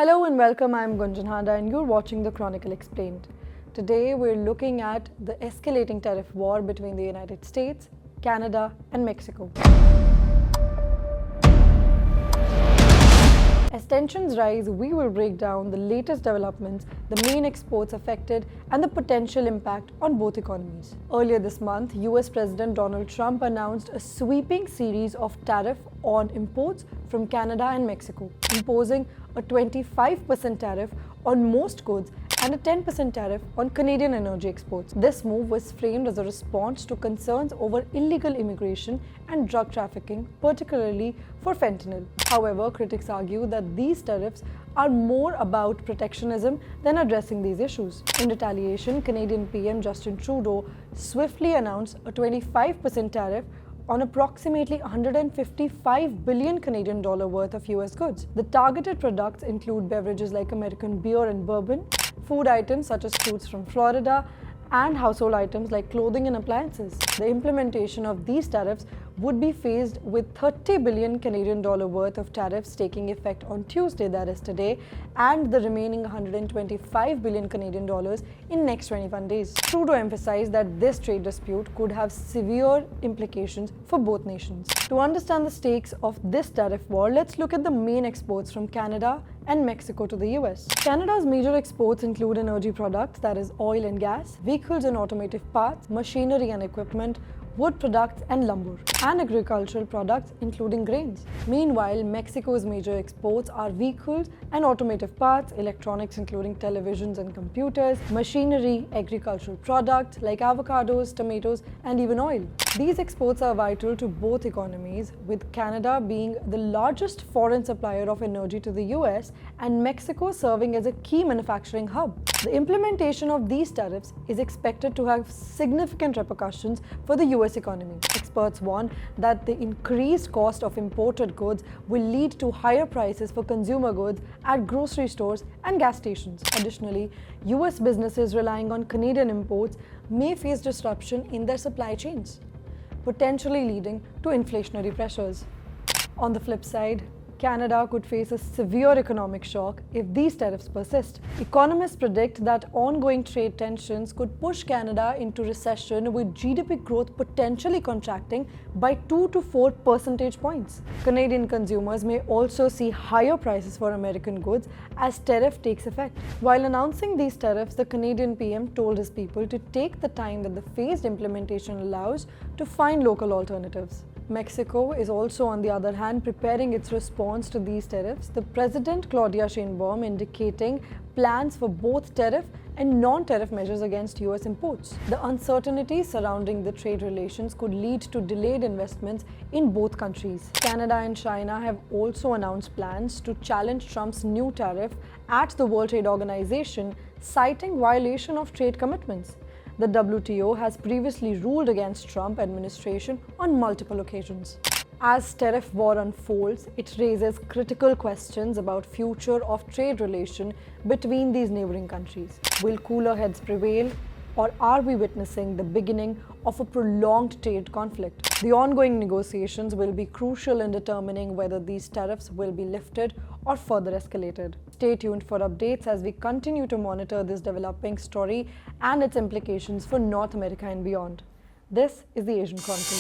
Hello and welcome, I am Gunjan Handa and you're watching The Chronicle Explained. Today we're looking at the escalating tariff war between the United States, Canada and Mexico. As tensions rise, we will break down the latest developments, the main exports affected, and the potential impact on both economies. Earlier this month, US President Donald Trump announced a sweeping series of tariffs on imports from Canada and Mexico, imposing a 25% tariff on most goods and a 10% tariff on Canadian energy exports. This move was framed as a response to concerns over illegal immigration and drug trafficking, particularly for fentanyl. However, critics argue that these tariffs are more about protectionism than addressing these issues. In retaliation, Canadian PM Justin Trudeau swiftly announced a 25% tariff on approximately 155 billion Canadian dollar worth of US goods. The targeted products include beverages like American beer and bourbon, food items such as fruits from Florida, and household items like clothing and appliances. The implementation of these tariffs would be phased with 30 billion Canadian dollar worth of tariffs taking effect on Tuesday, that is today, and the remaining 125 billion Canadian dollars in next 21 days. Trudeau emphasized that this trade dispute could have severe implications for both nations. To understand the stakes of this tariff war, let's look at the main exports from Canada and Mexico to the US. Canada's major exports include energy products, that is oil and gas, vehicles and automotive parts, machinery and equipment, wood products and lumber, and agricultural products including grains. Meanwhile, Mexico's major exports are vehicles and automotive parts, electronics including televisions and computers, machinery, agricultural products like avocados, tomatoes, and even oil. These exports are vital to both economies, with Canada being the largest foreign supplier of energy to the US and Mexico serving as a key manufacturing hub. The implementation of these tariffs is expected to have significant repercussions for the US economy. Experts warn that the increased cost of imported goods will lead to higher prices for consumer goods at grocery stores and gas stations. Additionally, US businesses relying on Canadian imports may face disruption in their supply chains, potentially leading to inflationary pressures. On the flip side, Canada could face a severe economic shock if these tariffs persist. Economists predict that ongoing trade tensions could push Canada into recession, with GDP growth potentially contracting by 2 to 4 percentage points. Canadian consumers may also see higher prices for American goods as tariff takes effect. While announcing these tariffs, the Canadian PM told his people to take the time that the phased implementation allows to find local alternatives. Mexico is also, on the other hand, preparing its response to these tariffs, the President Claudia Sheinbaum indicating plans for both tariff and non-tariff measures against US imports. The uncertainty surrounding the trade relations could lead to delayed investments in both countries. Canada and China have also announced plans to challenge Trump's new tariff at the World Trade Organization, citing violation of trade commitments. The WTO has previously ruled against Trump administration on multiple occasions. As tariff war unfolds, it raises critical questions about future of trade relation between these neighboring countries. Will cooler heads prevail, or are we witnessing the beginning of a prolonged trade conflict? The ongoing negotiations will be crucial in determining whether these tariffs will be lifted or further escalated. Stay tuned for updates as we continue to monitor this developing story and its implications for North America and beyond. This is the Asian Chronicle.